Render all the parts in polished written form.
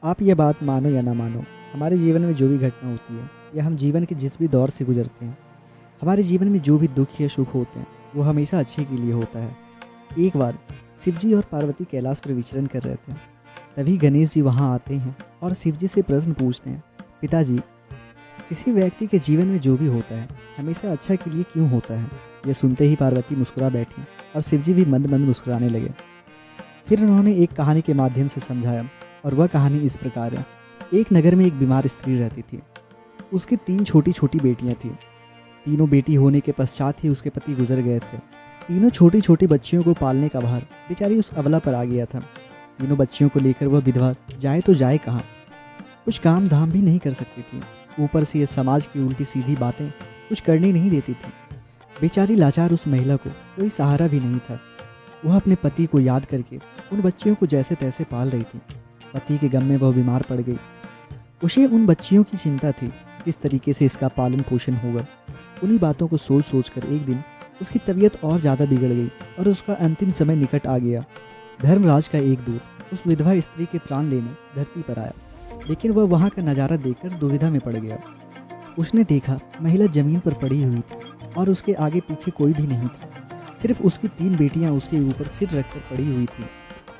आप ये बात मानो या ना मानो, हमारे जीवन में जो भी घटना होती है या हम जीवन के जिस भी दौर से गुजरते हैं, हमारे जीवन में जो भी दुख या सुख होते हैं वो हमेशा अच्छे के लिए होता है। एक बार शिव जी और पार्वती कैलाश पर विचरण कर रहे थे। तभी गणेश जी वहाँ आते हैं और शिव जी से प्रश्न पूछते हैं, पिताजी, किसी व्यक्ति के जीवन में जो भी होता है हमेशा अच्छा के लिए क्यों होता है? यह सुनते ही पार्वती मुस्कुरा बैठी और शिव जी भी मंद मंद मुस्कुराने लगे। फिर उन्होंने एक कहानी के माध्यम से समझाया और वह कहानी इस प्रकार है। एक नगर में एक बीमार स्त्री रहती थी। उसकी 3 छोटी छोटी बेटियां थीं। तीनों बेटी होने के पश्चात ही उसके पति गुजर गए थे। तीनों छोटी छोटी बच्चियों को पालने का भार बेचारी उस अबला पर आ गया था। तीनों बच्चियों को लेकर वह विधवा जाए तो जाए कहाँ, कुछ काम धाम भी नहीं कर सकती थी। ऊपर से ये समाज की उल्टी सीधी बातें कुछ करने नहीं देती थी। बेचारी लाचार उस महिला को कोई सहारा भी नहीं था। वह अपने पति को याद करके उन बच्चियों को जैसे तैसे पाल रही थी। पति के गम में वह बीमार पड़ गई। उसे उन बच्चियों की चिंता थी, किस तरीके से इसका पालन पोषण होगा। उन्हीं बातों को सोच सोच कर एक दिन उसकी तबीयत और ज़्यादा बिगड़ गई और उसका अंतिम समय निकट आ गया। धर्मराज का एक दूत उस विधवा स्त्री के प्राण लेने धरती पर आया, लेकिन वह वहाँ का नज़ारा देखकर दुविधा में पड़ गया। उसने देखा महिला जमीन पर पड़ी हुई थी और उसके आगे पीछे कोई भी नहीं था। सिर्फ उसकी 3 बेटियां उसके ऊपर सिर रखकर पड़ी हुई थी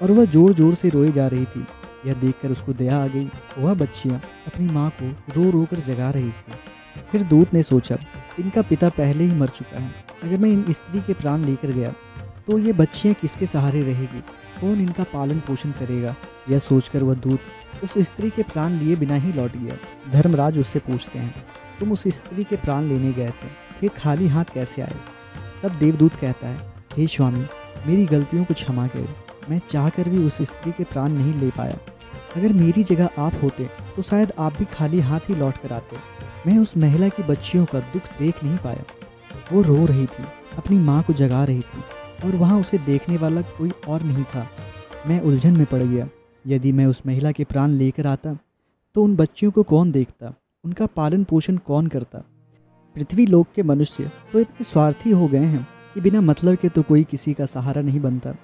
और वह जोर जोर से रोई जा रही थी। यह देखकर उसको दया आ गई। वह बच्चियां अपनी माँ को रो रो कर जगा रही थी। फिर दूत ने सोचा, इनका पिता पहले ही मर चुका है। अगर मैं इन स्त्री के प्राण लेकर गया तो ये बच्चियां किसके सहारे रहेगी? कौन इनका पालन पोषण करेगा? यह सोचकर वह दूत उस स्त्री के प्राण लिए बिना ही लौट गया। धर्मराज उससे पूछते हैं, तुम उस स्त्री के प्राण लेने गए थे, फिर खाली हाथ कैसे आए? तब देवदूत कहता है, हे स्वामी, मेरी गलतियों को क्षमा करें। मैं चाहकर भी उस स्त्री के प्राण नहीं ले पाया। अगर मेरी जगह आप होते तो शायद आप भी खाली हाथ ही लौट कर आते। मैं उस महिला की बच्चियों का दुख देख नहीं पाया। वो रो रही थी, अपनी माँ को जगा रही थी और वहाँ उसे देखने वाला कोई और नहीं था। मैं उलझन में पड़ गया। यदि मैं उस महिला के प्राण लेकर आता तो उन बच्चियों को कौन देखता? उनका पालन पोषण कौन करता? पृथ्वी लोक के मनुष्य तो इतने स्वार्थी हो गए हैं कि बिना मतलब के तो कोई किसी का सहारा नहीं बनता।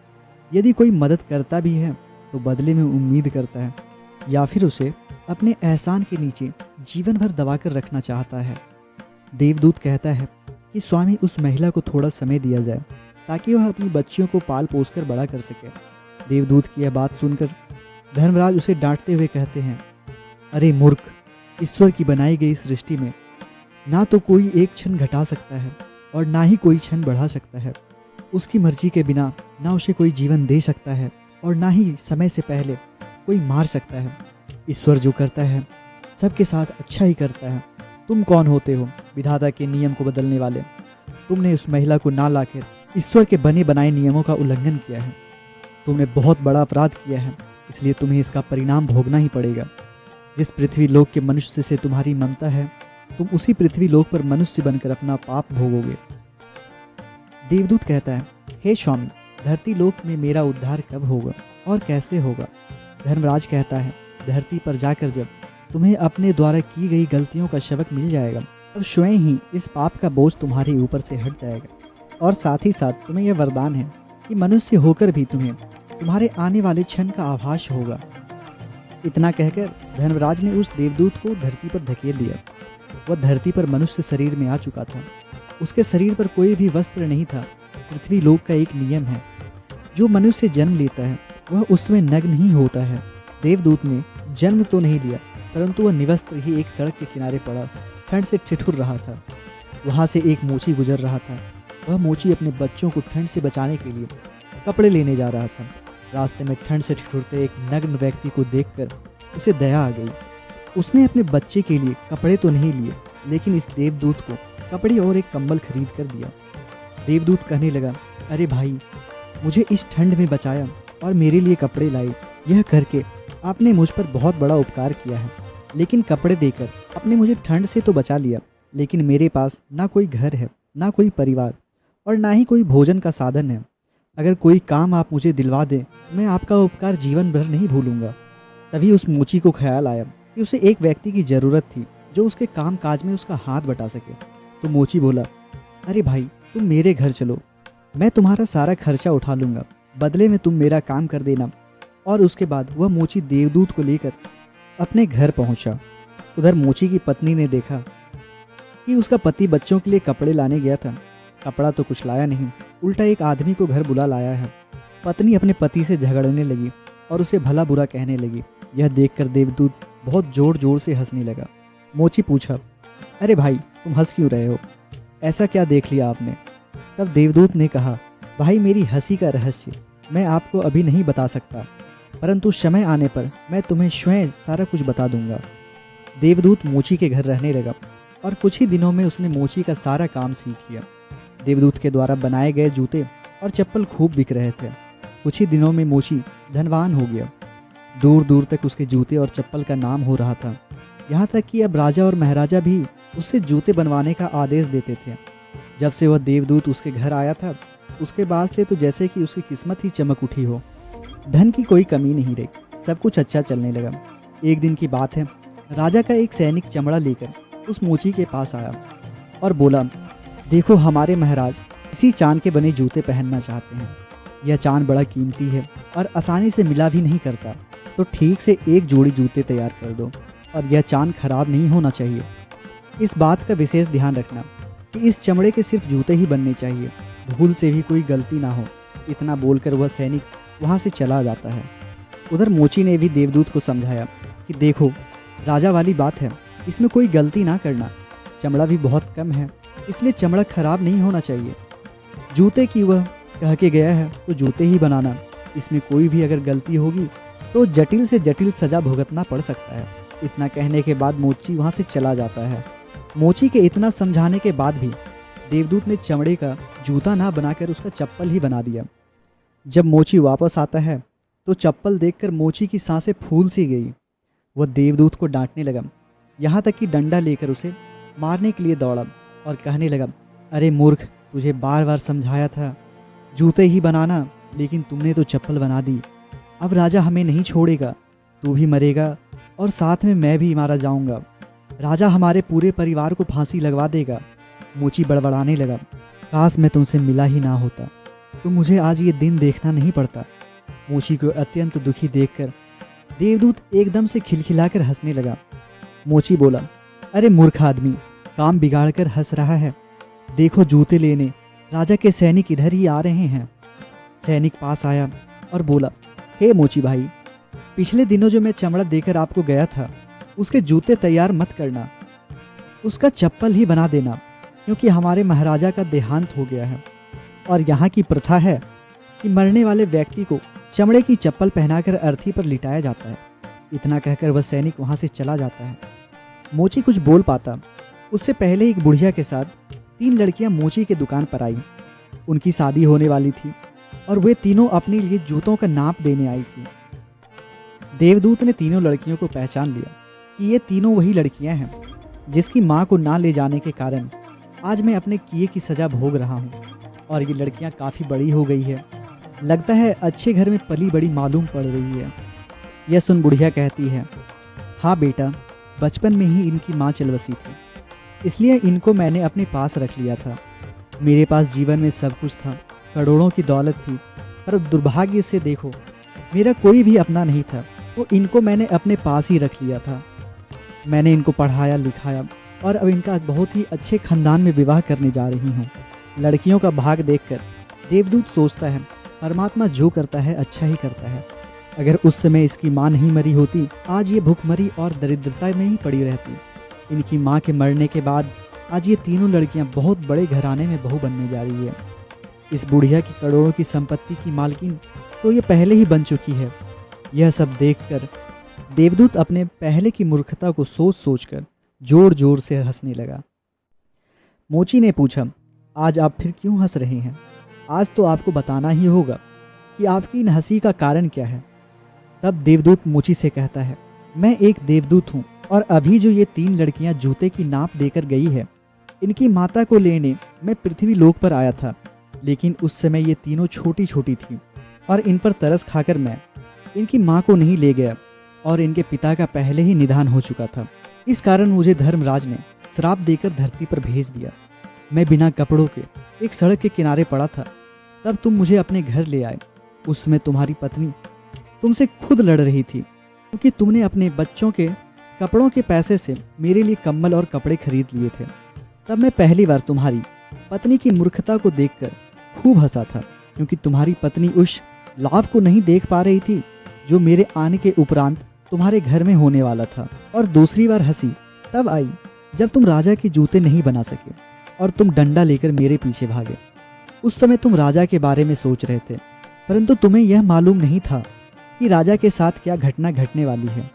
यदि कोई मदद करता भी है तो बदले में उम्मीद करता है या फिर उसे अपने एहसान के नीचे जीवन भर दबा कर रखना चाहता है। देवदूत कहता है कि स्वामी, उस महिला को थोड़ा समय दिया जाए ताकि वह अपनी बच्चियों को पाल पोस कर बड़ा कर सके। देवदूत की यह बात सुनकर धर्मराज उसे डांटते हुए कहते हैं, अरे मूर्ख, ईश्वर की बनाई गई सृष्टि में ना तो कोई एक क्षण घटा सकता है और ना ही कोई क्षण बढ़ा सकता है। उसकी मर्जी के बिना ना उसे कोई जीवन दे सकता है और ना ही समय से पहले कोई मार सकता है। ईश्वर जो करता है सबके साथ अच्छा ही करता है। तुम कौन होते हो विधाता के नियम को बदलने वाले? तुमने उस महिला को ना लाकर ईश्वर के बने बनाए नियमों का उल्लंघन किया है। तुमने बहुत बड़ा अपराध किया है, इसलिए तुम्हें इसका परिणाम भोगना ही पड़ेगा। जिस पृथ्वी लोक के मनुष्य से तुम्हारी ममता है, तुम उसी पृथ्वी लोक पर मनुष्य बनकर अपना पाप भोगोगे। देवदूत कहता है, हे स्वामी, धरती लोक में मेरा उद्धार कब होगा और कैसे होगा? धर्मराज कहता है, धरती पर जाकर जब तुम्हें अपने द्वारा की गई गलतियों का सबक मिल जाएगा तब स्वयं ही इस पाप का बोझ तुम्हारे ऊपर से हट जाएगा। और साथ ही साथ तुम्हें यह वरदान है कि मनुष्य होकर भी तुम्हें तुम्हारे आने वाले क्षण का आभास होगा। इतना कहकर धर्मराज ने उस देवदूत को धरती पर धकेल दिया। वह धरती पर मनुष्य शरीर में आ चुका था। उसके शरीर पर कोई भी वस्त्र नहीं था। पृथ्वी लोक का एक नियम है, जो मनुष्य जन्म लेता है वह उसमें नग्न ही होता है। देवदूत ने जन्म तो नहीं लिया, परंतु वह निवस्त्र ही एक सड़क के किनारे पड़ा ठंड से ठिठुर रहा था। वहाँ से एक मोची गुजर रहा था। वह मोची अपने बच्चों को ठंड से बचाने के लिए कपड़े लेने जा रहा था। रास्ते में ठंड से ठिठुरते एक नग्न व्यक्ति को देखकर उसे दया आ गई। उसने अपने बच्चे के लिए कपड़े तो नहीं लिए, लेकिन इस देवदूत को कपड़े और एक कंबल खरीद कर दिया। देवदूत कहने लगा, अरे भाई, मुझे इस ठंड में बचाया और मेरे लिए कपड़े लाए। यह करके आपने मुझ पर बहुत बड़ा उपकार किया है, लेकिन कपड़े देकर आपने मुझे ठंड से तो बचा लिया, लेकिन मेरे पास ना कोई घर है, ना कोई परिवार और ना ही कोई भोजन का साधन है। अगर कोई काम आप मुझे दिलवा दें तो मैं आपका उपकार जीवन भर नहीं भूलूंगा। तभी उस मोची को ख्याल आया कि उसे एक व्यक्ति की ज़रूरत थी जो उसके काम काज में उसका हाथ बटा सके। तो मोची बोला, अरे भाई, तुम मेरे घर चलो, मैं तुम्हारा सारा खर्चा उठा लूँगा, बदले में तुम मेरा काम कर देना। और उसके बाद वह मोची देवदूत को लेकर अपने घर पहुंचा। उधर मोची की पत्नी ने देखा कि उसका पति बच्चों के लिए कपड़े लाने गया था। कपड़ा तो कुछ लाया नहीं, उल्टा एक आदमी को घर बुला लाया है। पत्नी अपने पति से झगड़ने लगी और उसे भला बुरा कहने लगी। यह देखकर देवदूत बहुत जोर जोर से हंसने लगा। मोची पूछा, अरे भाई तुम हंस क्यों रहे हो? ऐसा क्या देख लिया आपने? तब देवदूत ने कहा, भाई मेरी हंसी का रहस्य मैं आपको अभी नहीं बता सकता, परंतु समय आने पर मैं तुम्हें स्वयं सारा कुछ बता दूंगा। देवदूत मोची के घर रहने लगा और कुछ ही दिनों में उसने मोची का सारा काम सीख लिया। देवदूत के द्वारा बनाए गए जूते और चप्पल खूब बिक रहे थे। कुछ ही दिनों में मोची धनवान हो गया। दूर दूर तक उसके जूते और चप्पल का नाम हो रहा था। यहाँ तक कि अब राजा और महाराजा भी उससे जूते बनवाने का आदेश देते थे। जब से वह देवदूत उसके घर आया था, उसके बाद से तो जैसे कि उसकी किस्मत ही चमक उठी हो। धन की कोई कमी नहीं रही, सब कुछ अच्छा चलने लगा। एक दिन की बात है, राजा का एक सैनिक चमड़ा लेकर उस मोची के पास आया और बोला, देखो हमारे महाराज इसी चांद के बने जूते पहनना चाहते हैं। यह चांद बड़ा कीमती है और आसानी से मिला भी नहीं करता, तो ठीक से एक जोड़ी जूते तैयार कर दो और यह चांद खराब नहीं होना चाहिए। इस बात का विशेष ध्यान रखना कि इस चमड़े के सिर्फ जूते ही बनने चाहिए, भूल से भी कोई गलती ना हो। इतना बोलकर वह सैनिक वहाँ से चला जाता है। उधर मोची ने भी देवदूत को समझाया कि देखो राजा वाली बात है, इसमें कोई गलती ना करना। चमड़ा भी बहुत कम है, इसलिए चमड़ा खराब नहीं होना चाहिए। जूते की वह कह के गया है तो जूते ही बनाना। इसमें कोई भी अगर गलती होगी तो जटिल से जटिल सजा भुगतना पड़ सकता है। इतना कहने के बाद मोची वहाँ से चला जाता है। मोची के इतना समझाने के बाद भी देवदूत ने चमड़े का जूता ना बनाकर उसका चप्पल ही बना दिया। जब मोची वापस आता है तो चप्पल देखकर मोची की सांसें फूल सी गई। वह देवदूत को डांटने लगा, यहाँ तक कि डंडा लेकर उसे मारने के लिए दौड़ा और कहने लगा, अरे मूर्ख, तुझे बार बार समझाया था जूते ही बनाना, लेकिन तुमने तो चप्पल बना दी। अब राजा हमें नहीं छोड़ेगा, तू भी मरेगा और साथ में मैं भी मारा जाऊंगा। राजा हमारे पूरे परिवार को फांसी लगवा देगा। मोची बड़बड़ाने लगा, काश मैं तुमसे मिला ही ना होता, तो मुझे आज ये दिन देखना नहीं पड़ता। मोची को अत्यंत दुखी देखकर देवदूत एकदम से खिलखिलाकर हंसने लगा। मोची बोला, अरे मूर्ख आदमी, काम बिगाड़कर हंस रहा है। देखो जूते लेने राजा के सैनिक इधर ही आ रहे हैं। सैनिक पास आया और बोला, हे मोची भाई, पिछले दिनों जो मैं चमड़ा देकर आपको गया था, उसके जूते तैयार मत करना, उसका चप्पल ही बना देना, क्योंकि हमारे महाराजा का देहांत हो गया है और यहाँ की प्रथा है कि मरने वाले व्यक्ति को चमड़े की चप्पल पहनाकर अर्थी पर लिटाया जाता है। इतना कहकर वह सैनिक वहाँ से चला जाता है। मोची कुछ बोल पाता उससे पहले एक बुढ़िया के साथ 3 लड़कियां मोची के दुकान पर आई। उनकी शादी होने वाली थी और वे तीनों अपने लिए जूतों का नाप देने आई थी। देवदूत ने तीनों लड़कियों को पहचान लिया कि ये तीनों वही लड़कियां हैं जिसकी माँ को ना ले जाने के कारण आज मैं अपने किए की सज़ा भोग रहा हूँ। और ये लड़कियाँ काफ़ी बड़ी हो गई है, लगता है अच्छे घर में पली बड़ी मालूम पड़ रही है। यह सुन बुढ़िया कहती है, हाँ बेटा, बचपन में ही इनकी माँ चल बसी थी, इसलिए इनको मैंने अपने पास रख लिया था। मेरे पास जीवन में सब कुछ था, करोड़ों की दौलत थी, पर दुर्भाग्य से देखो मेरा कोई भी अपना नहीं था, तो इनको मैंने अपने पास ही रख लिया था। मैंने इनको पढ़ाया लिखाया और अब इनका बहुत ही अच्छे खानदान में विवाह करने जा रही हूँ। लड़कियों का भाग देखकर देवदूत सोचता है, परमात्मा जो करता है अच्छा ही करता है। अगर उस समय इसकी माँ नहीं मरी होती, आज ये भूखमरी और दरिद्रता में ही पड़ी रहती। इनकी माँ के मरने के बाद आज ये तीनों लड़कियाँ बहुत बड़े घराने में बहू बनने जा रही है। इस बुढ़िया की करोड़ों की संपत्ति की मालकिन तो ये पहले ही बन चुकी है। यह सब देखकर देवदूत अपने पहले की मूर्खता को सोच सोचकर जोर जोर से हंसने लगा। मोची ने पूछा, आज आप फिर क्यों हंस रहे हैं? आज तो आपको बताना ही होगा कि आपकी इन हंसी का कारण क्या है। तब देवदूत मोची से कहता है, मैं एक देवदूत हूँ और अभी जो ये 3 लड़कियाँ जूते की नाप देकर गई है, इनकी माता को लेने मैं पृथ्वी लोक पर आया था, लेकिन उस समय ये तीनों छोटी छोटी थी और इन पर तरस खाकर मैं इनकी माँ को नहीं ले गया और इनके पिता का पहले ही निधन हो चुका था। इस कारण मुझे धर्मराज ने श्राप देकर धरती पर भेज दिया। मैं बिना कपड़ों के एक सड़क के किनारे पड़ा था, तब तुम मुझे अपने घर ले आए। उस समय तुम्हारी पत्नी तुमसे खुद लड़ रही थी। क्योंकि तुमने अपने बच्चों के कपड़ों के पैसे से मेरे लिए कम्बल और कपड़े खरीद लिए थे। तब मैं पहली बार तुम्हारी पत्नी की मूर्खता को देखकर खूब हंसा था, क्योंकि तुम्हारी पत्नी उस लाभ को नहीं देख पा रही थी जो मेरे आने के उपरांत तुम्हारे घर में होने वाला था। और दूसरी बार हंसी तब आई जब तुम राजा के जूते नहीं बना सके और तुम डंडा लेकर मेरे पीछे भागे। उस समय तुम राजा के बारे में सोच रहे थे, परंतु तुम्हें यह मालूम नहीं था कि राजा के साथ क्या घटना घटने वाली है,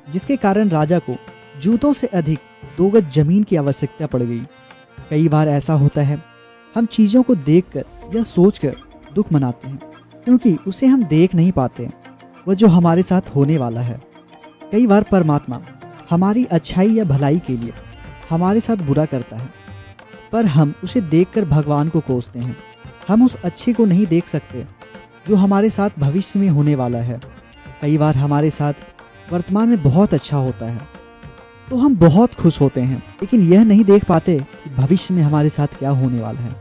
जिसके कारण राजा को जूतों से अधिक 2 गज जमीन की आवश्यकता पड़ गई। कई बार ऐसा होता है, हम चीज़ों को देखकर या सोचकर दुख मनाते हैं, क्योंकि उसे हम देख नहीं पाते वह जो हमारे साथ होने वाला है। कई बार परमात्मा हमारी अच्छाई या भलाई के लिए हमारे साथ बुरा करता है, पर हम उसे देखकर भगवान को कोसते हैं। हम उस अच्छे को नहीं देख सकते जो हमारे साथ भविष्य में होने वाला है। कई बार हमारे साथ वर्तमान में बहुत अच्छा होता है तो हम बहुत खुश होते हैं, लेकिन यह नहीं देख पाते कि भविष्य में हमारे साथ क्या होने वाला है।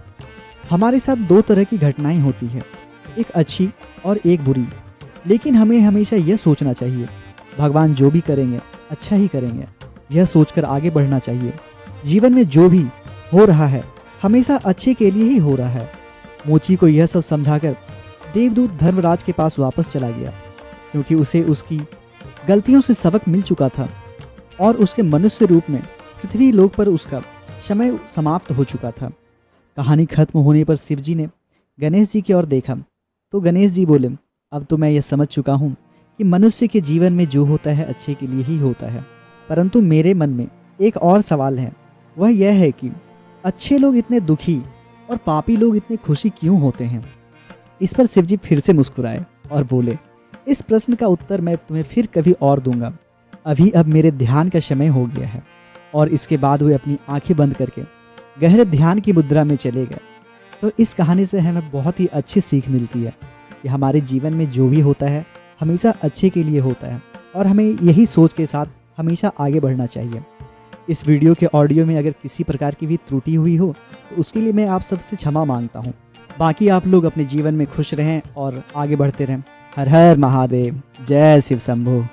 हमारे साथ 2 तरह की घटनाएं होती है, एक अच्छी और एक बुरी, लेकिन हमें हमेशा यह सोचना चाहिए भगवान जो भी करेंगे अच्छा ही करेंगे। यह सोचकर आगे बढ़ना चाहिए। जीवन में जो भी हो रहा है हमेशा अच्छे के लिए ही हो रहा है। मोची को यह सब समझाकर देवदूत धर्मराज के पास वापस चला गया, क्योंकि उसे उसकी गलतियों से सबक मिल चुका था और उसके मनुष्य रूप में पृथ्वी लोक पर उसका समय समाप्त हो चुका था। कहानी खत्म होने पर शिवजी ने गणेश जी की ओर देखा तो गणेश जी बोले, अब तो मैं यह समझ चुका हूँ कि मनुष्य के जीवन में जो होता है अच्छे के लिए ही होता है, परंतु मेरे मन में एक और सवाल है। वह यह है कि अच्छे लोग इतने दुखी और पापी लोग इतने खुशी क्यों होते हैं। इस पर शिवजी फिर से मुस्कुराए और बोले, इस प्रश्न का उत्तर मैं तुम्हें फिर कभी और दूंगा। अब मेरे ध्यान का समय हो गया है। और इसके बाद वे अपनी आंखें बंद करके गहरे ध्यान की मुद्रा में चले गए। तो इस कहानी से हमें बहुत ही अच्छी सीख मिलती है कि हमारे जीवन में जो भी होता है हमेशा अच्छे के लिए होता है और हमें यही सोच के साथ हमेशा आगे बढ़ना चाहिए। इस वीडियो के ऑडियो में अगर किसी प्रकार की भी त्रुटि हुई हो तो उसके लिए मैं आप सबसे क्षमा मांगता हूँ। बाकी आप लोग अपने जीवन में खुश रहें और आगे बढ़ते रहें। हर हर महादेव, जय शिव शंभो।